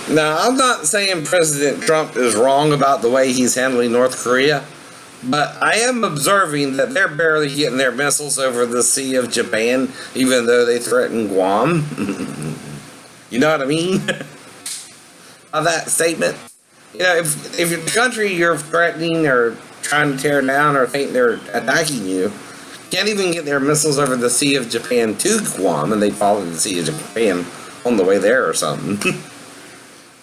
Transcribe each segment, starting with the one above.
Now, I'm not saying President Trump is wrong about the way he's handling North Korea, but I am observing that they're barely getting their missiles over the Sea of Japan, even though they threaten Guam. You know what I mean? Of that statement? You know, if the country you're threatening or trying to tear down or think they're attacking you can't even get their missiles over the Sea of Japan to Guam, and they fall in the Sea of Japan on the way there or something.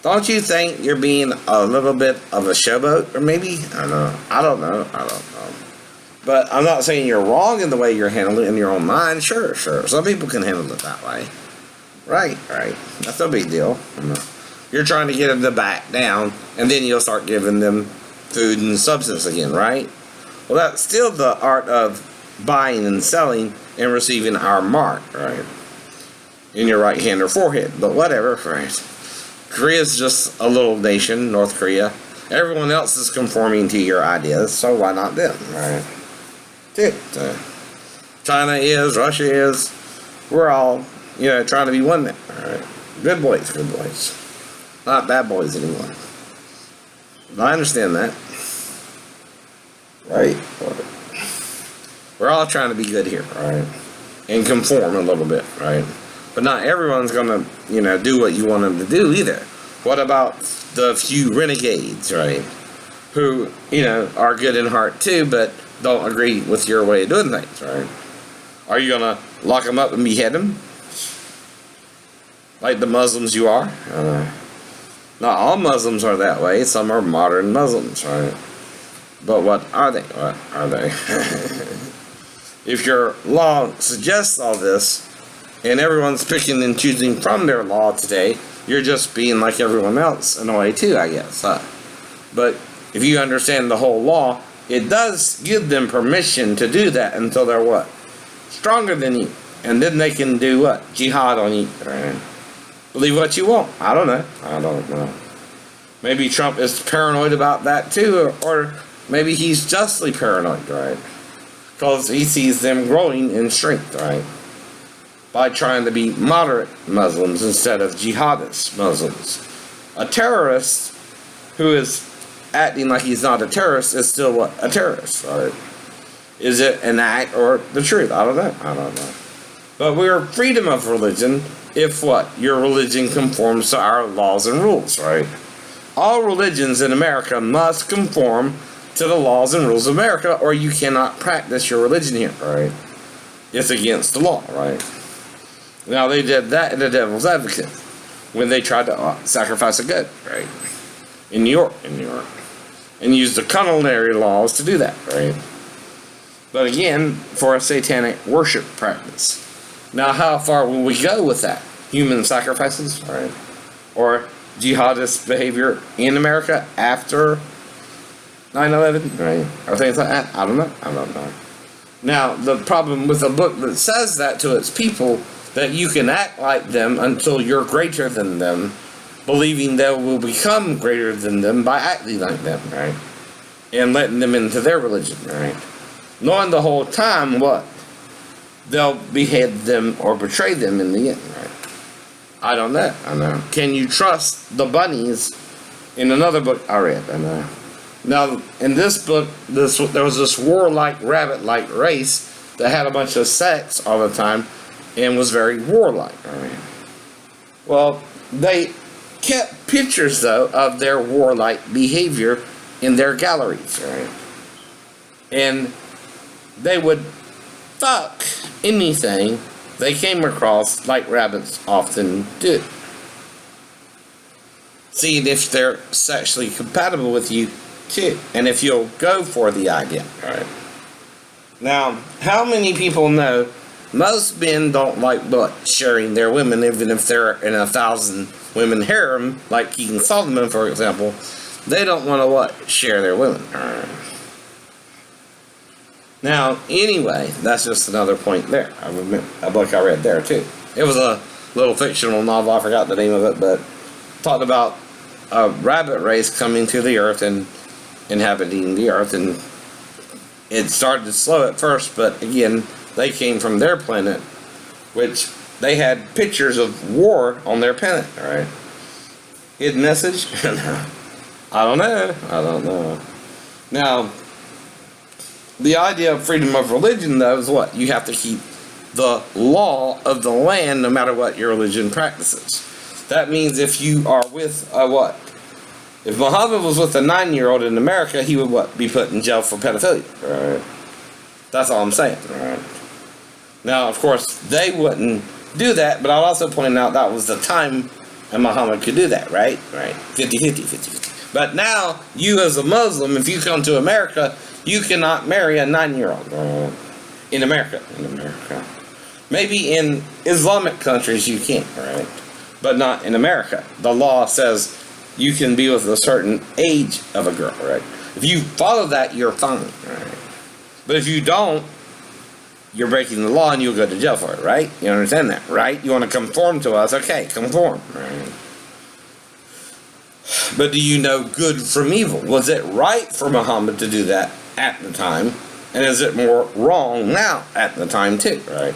Don't you think you're being a little bit of a showboat? Or maybe? I don't know. But I'm not saying you're wrong in the way you're handling it in your own mind. Sure. Some people can handle it that way. Right. That's no big deal. You're trying to get them to back down, and then you'll start giving them food and substance again, right? Well, that's still the art of buying and selling and receiving our mark, right? In your right hand or forehead, but whatever, right? Korea's just a little nation, North Korea. Everyone else is conforming to your ideas, so why not them, right? Dude, China is, Russia is, we're all, trying to be one now, alright? Good boys. Not bad boys anymore. I understand that. Right? We're all trying to be good here, right? And conform a little bit, right? But not everyone's gonna, do what you want them to do either. What about the few renegades, right? Who, are good in heart too, but don't agree with your way of doing things, right? Are you gonna lock them up and behead them? Like the Muslims you are? Not all Muslims are that way. Some are modern Muslims, right? But what are they? If your law suggests all this, and everyone's picking and choosing from their law today, you're just being like everyone else in a way too, I guess. But if you understand the whole law, it does give them permission to do that until they're what? Stronger than you. And then they can do what? Jihad on you. Right? Believe what you want. I don't know. Maybe Trump is paranoid about that too, or maybe he's justly paranoid, right? Because he sees them growing in strength, right? By trying to be moderate Muslims instead of jihadist Muslims. A terrorist who is acting like he's not a terrorist is still what? A terrorist, right? Is it an act or the truth? I don't know. But we're freedom of religion if what? Your religion conforms to our laws and rules, right? All religions in America must conform to the laws and rules of America, or you cannot practice your religion here, right? It's against the law, right? Now, they did that in the Devil's Advocate when they tried to sacrifice a goat, right? In New York. And used the culinary laws to do that, right? But again, for a satanic worship practice. Now, how far will we go with that? Human sacrifices, right? Or jihadist behavior in America after 9/11, right? Or things like that? I don't know. Now, the problem with a book that says that to its people, that you can act like them until you're greater than them, believing they will become greater than them by acting like them, right? And letting them into their religion, right? Knowing the whole time what? They'll behead them or betray them in the end, right? I don't know. Can you trust the bunnies? In another book I read, Now, in this book, there was this warlike, rabbit-like race that had a bunch of sex all the time and was very warlike, right? Well, they kept pictures, though, of their warlike behavior in their galleries, right? And they would fuck anything they came across, like rabbits often do. Seeing if they're sexually compatible with you, too, and if you'll go for the idea, right? Now, how many people know most men don't like sharing their women, even if they're in 1,000 women harem, like King Solomon, for example? They don't want to share their women. Now, anyway, that's just another point there. A book I read there too. It was a little fictional novel. I forgot the name of it, but talked about a rabbit race coming to the earth and inhabiting the earth, and it started slow at first, but again, they came from their planet, which they had pictures of war on their pennant, right? Hidden message? I don't know. Now, the idea of freedom of religion, though, is what? You have to keep the law of the land no matter what your religion practices. That means if you are with a what? If Muhammad was with a 9-year-old in America, he would what? Be put in jail for pedophilia. Right? That's all I'm saying. Right? Now, of course, they wouldn't do that, but I'll also point out that was the time and Muhammad could do that, right? Right. 50-50. But now, you as a Muslim, if you come to America, you cannot marry a 9-year-old. In America. Maybe in Islamic countries you can, right? But not in America. The law says you can be with a certain age of a girl, right? If you follow that, you're fine, right? But if you don't, you're breaking the law and you'll go to jail for it, right? You understand that, right? You want to conform to us? Okay, conform, right? But do you know good from evil? Was it right for Muhammad to do that at the time? And is it more wrong now at the time too, right?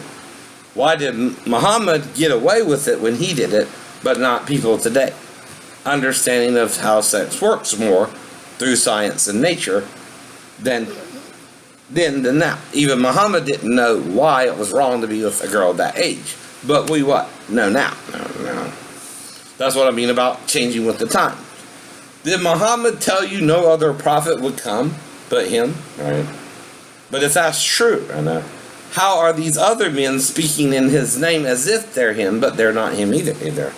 Why did Muhammad get away with it when he did it, but not people today? Understanding of how sex works more through science and nature than now. Even Muhammad didn't know why it was wrong to be with a girl that age. But we what? Know now. No. That's what I mean about changing with the time. Did Muhammad tell you no other prophet would come but him? Right. But if that's true, how are these other men speaking in his name as if they're him, but they're not him either?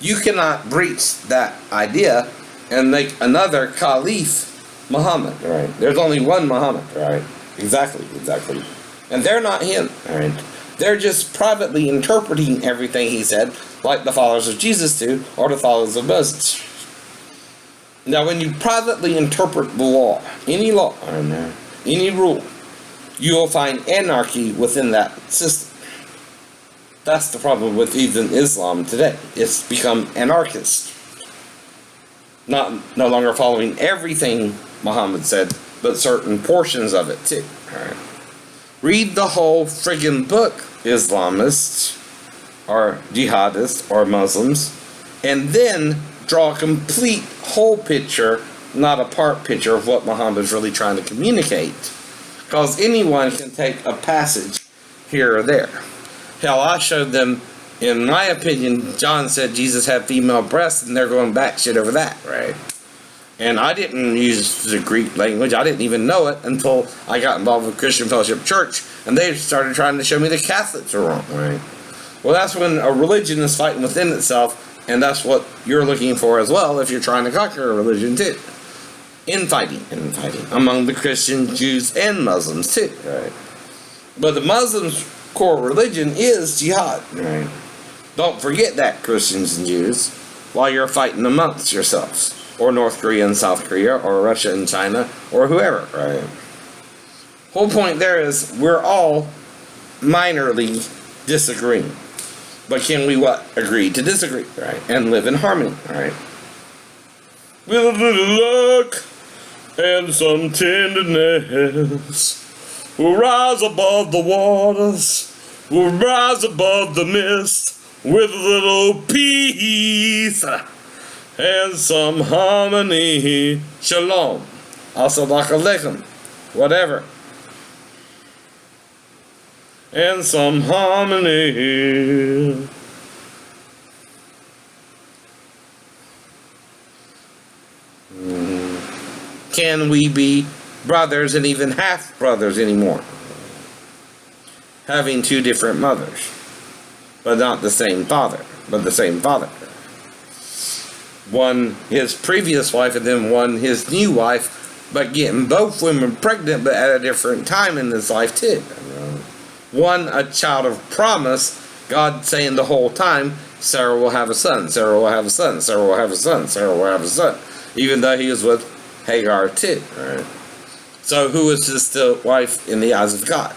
You cannot breach that idea and make another caliph Muhammad, right? There's only one Muhammad, right? Exactly. And they're not him, right? They're just privately interpreting everything he said, like the followers of Jesus do, or the followers of Moses. Now, when you privately interpret the law, any rule, you will find anarchy within that system. That's the problem with even Islam today. It's become anarchist. No longer following everything Muhammad said, but certain portions of it too. Right. Read the whole friggin' book, Islamists, or jihadists, or Muslims, and then draw a complete whole picture, not a part picture of what Muhammad's really trying to communicate. Because anyone can take a passage here or there. Hell, I showed them, in my opinion, John said Jesus had female breasts, and they're going batshit over that, right? And I didn't use the Greek language. I didn't even know it until I got involved with Christian Fellowship Church, and they started trying to show me the Catholics are wrong, right? Well, that's when a religion is fighting within itself, and that's what you're looking for as well if you're trying to conquer a religion too. Infighting among the Christians, Jews, and Muslims too, right? But the Muslims' core religion is jihad, right? Don't forget that, Christians and Jews, while you're fighting amongst yourselves, or North Korea and South Korea, or Russia and China, or whoever, right? Whole point there is we're all minorly disagreeing. But can we agree to disagree, right? And live in harmony, right? With a little luck and some tenderness, we'll rise above the waters, we'll rise above the mist, with a little peace and some harmony. Shalom. Assalamu alaikum. Whatever. And some harmony. Can we be brothers and even half brothers anymore? Having two different mothers, but not the same father, but the same father. One his previous wife and then one his new wife, but getting both women pregnant, but at a different time in his life too. One a child of promise, God saying the whole time, Sarah will have a son, Sarah will have a son, Sarah will have a son, Sarah will have a son, even though he was with Hagar too. Right? So who was his still wife in the eyes of God?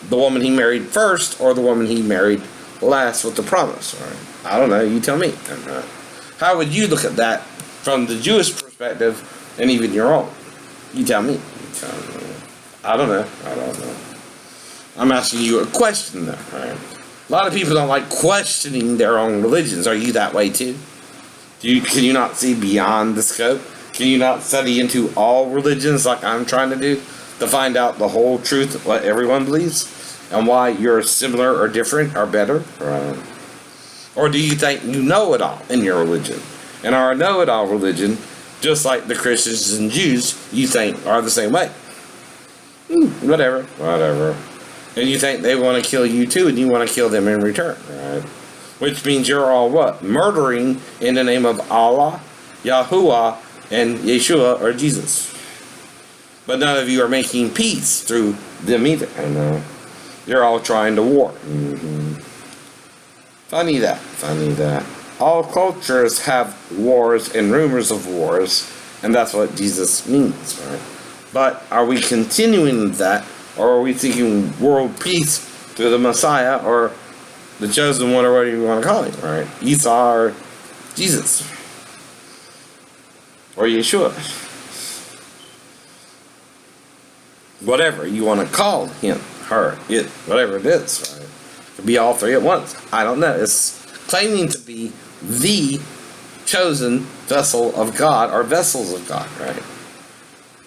The woman he married first, or the woman he married last with the promise? Right? I don't know, you tell me. How would you look at that from the Jewish perspective, and even your own? You tell me. I don't know. I'm asking you a question though, right? A lot of people don't like questioning their own religions. Are you that way too? Can you not see beyond the scope? Can you not study into all religions like I'm trying to do to find out the whole truth of what everyone believes and why you're similar or different or better? Or do you think you know it all in your religion? And our know-it-all religion, just like the Christians and Jews, you think are the same way. Whatever. And you think they want to kill you too, and you want to kill them in return, right? Which means you're all what? Murdering in the name of Allah, Yahuwah, and Yeshua, or Jesus. But none of you are making peace through them either. I know. You're all trying to war. Funny that. All cultures have wars and rumors of wars, and that's what Jesus means, right? But are we continuing that, or are we seeking world peace through the Messiah, or the chosen one, or whatever you want to call him, right? Esau, or Jesus, or Yeshua. Whatever you want to call him, her, it, whatever it is, right? It could be all three at once. I don't know. It's claiming to be the chosen vessel of God, or vessels of God, right?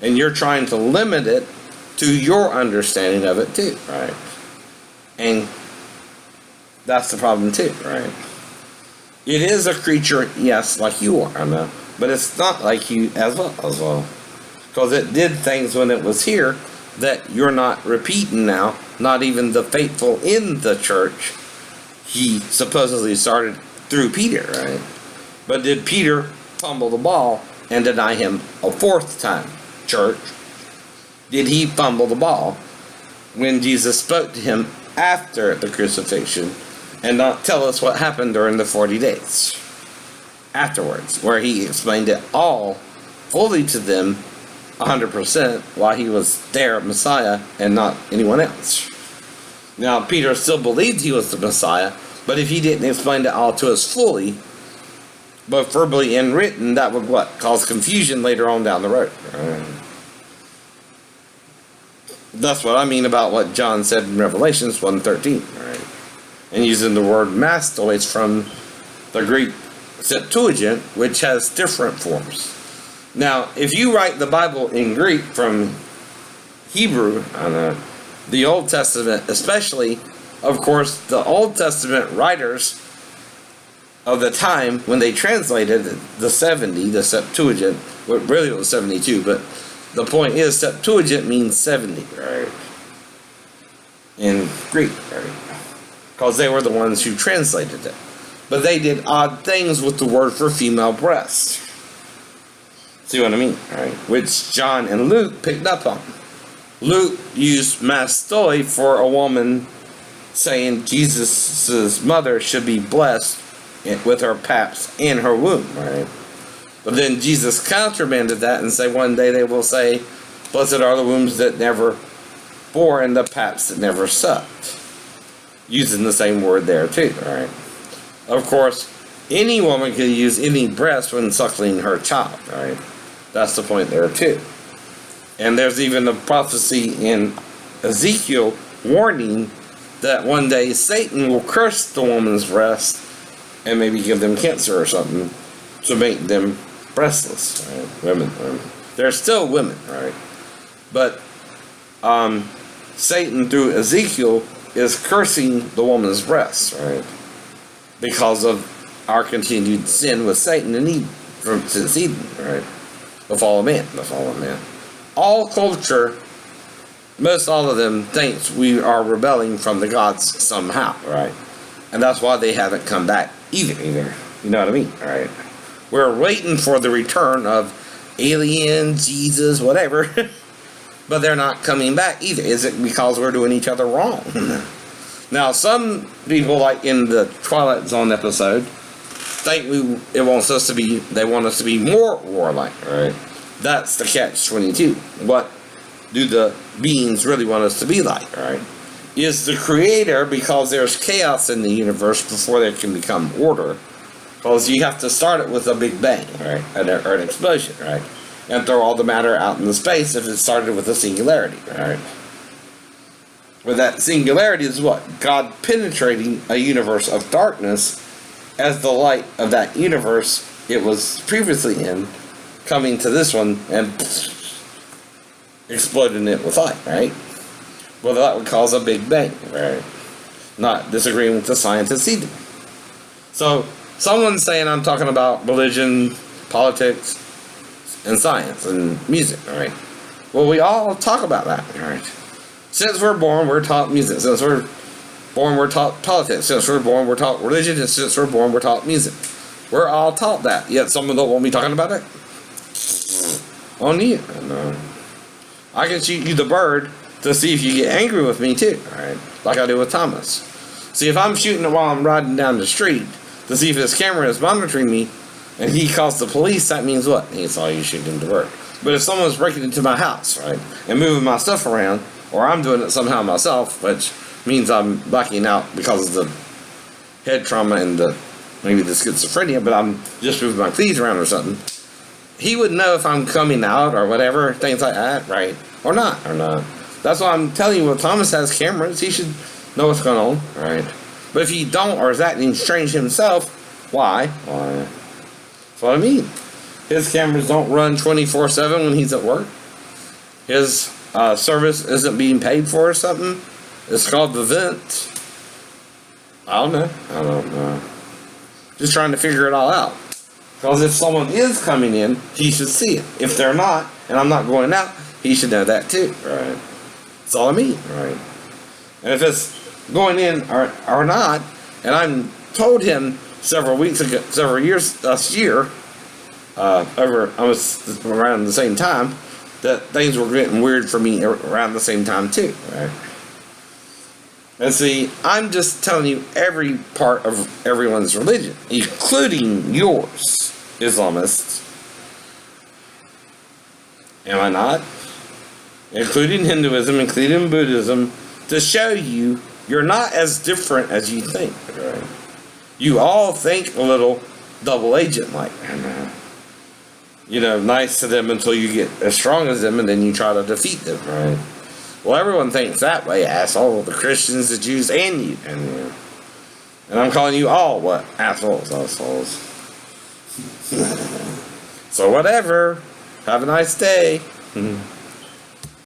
And you're trying to limit it to your understanding of it too, right? And that's the problem too, right? It is a creature, yes, like you are, I know, but it's not like you as well. Because it did things when it was here that you're not repeating now, not even the faithful in the church. He supposedly started through Peter, right? But did Peter fumble the ball and deny him a fourth time, church? Did he fumble the ball when Jesus spoke to him after the crucifixion and not tell us what happened during the 40 days afterwards, where he explained it all fully to them 100% while he was their Messiah and not anyone else? Now, Peter still believed he was the Messiah, but if he didn't explain it all to us fully, both verbally and written, that would what? Cause confusion later on down the road. That's what I mean about what John said in Revelations 1:13, right? And using the word mastois from the Greek Septuagint, which has different forms. Now, if you write the Bible in Greek from Hebrew, the Old Testament especially, of course, the Old Testament writers of the time when they translated the Septuagint, well, really it was 72, but the point is Septuagint means 70, right? In Greek, right? Because they were the ones who translated it. But they did odd things with the word for female breast. See what I mean, right? Which John and Luke picked up on. Luke used mastoi for a woman, saying Jesus' mother should be blessed with her paps in her womb, right? But then Jesus countermanded that and said one day they will say, blessed are the wombs that never bore and the paps that never sucked. Using the same word there too, right? Of course, any woman could use any breast when suckling her child, right? That's the point there too. And there's even a prophecy in Ezekiel warning that one day Satan will curse the woman's breast and maybe give them cancer or something to make them breastless, right? Women. They're still women, right? But Satan through Ezekiel is cursing the woman's breasts, right? Because of our continued sin with Satan and Eve since Eden, right? The fall of man. All culture, most all of them thinks we are rebelling from the gods somehow, right? And that's why they haven't come back either. You know what I mean, right? We're waiting for the return of alien, Jesus, whatever. But they're not coming back either. Is it because we're doing each other wrong? Now, some people, like in the Twilight Zone episode, think they want us to be more warlike, right? That's the catch-22. What do the beings really want us to be like, right? Is the creator, because there's chaos in the universe before there can become order, because you have to start it with a big bang, right? Or an explosion, right? And throw all the matter out into space if it started with a singularity, right? But that singularity is what? God penetrating a universe of darkness as the light of that universe it was previously in, coming to this one and exploding it with light, right? Well, that would cause a big bang, right? Not disagreeing with the scientists either. So, someone's saying I'm talking about religion, politics, and science, and music, alright? Well, we all talk about that, alright? Since we're born, we're taught music. Since we're born, we're taught politics. Since we're born, we're taught religion. And since we're born, we're taught music. We're all taught that. Yet someone don't want me talking about it? On you. I can shoot you the bird to see if you get angry with me too, alright? Like I do with Thomas. See, if I'm shooting it while I'm riding down the street to see if his camera is monitoring me and he calls the police, that means what? He saw you shooting the bird. But if someone's breaking into my house, right, and moving my stuff around, or I'm doing it somehow myself, which means I'm blacking out because of the head trauma and maybe the schizophrenia, but I'm just moving my keys around or something, he would know if I'm coming out or whatever, things like that, right? Or not. That's why I'm telling you, when Thomas has cameras, he should know what's going on, right? But if he don't, or is acting strange himself, why? That's what I mean. His cameras don't run 24/7 when he's at work. His service isn't being paid for or something. It's called the vent. I don't know. Just trying to figure it all out. Because if someone is coming in, he should see it. If they're not, and I'm not going out, he should know that too, right? That's all I mean, right? And if it's going in or not, and I told him several years last year, almost around the same time, that things were getting weird for me around the same time too, right? And see, I'm just telling you every part of everyone's religion, including yours, Islamists. Am I not? Including Hinduism, including Buddhism, to show you you're not as different as you think, right? You all think a little double agent like, nice to them until you get as strong as them and then you try to defeat them, right? Well, everyone thinks that way, asshole. The Christians, the Jews, and you. And I'm calling you all what? Assholes. So whatever. Have a nice day.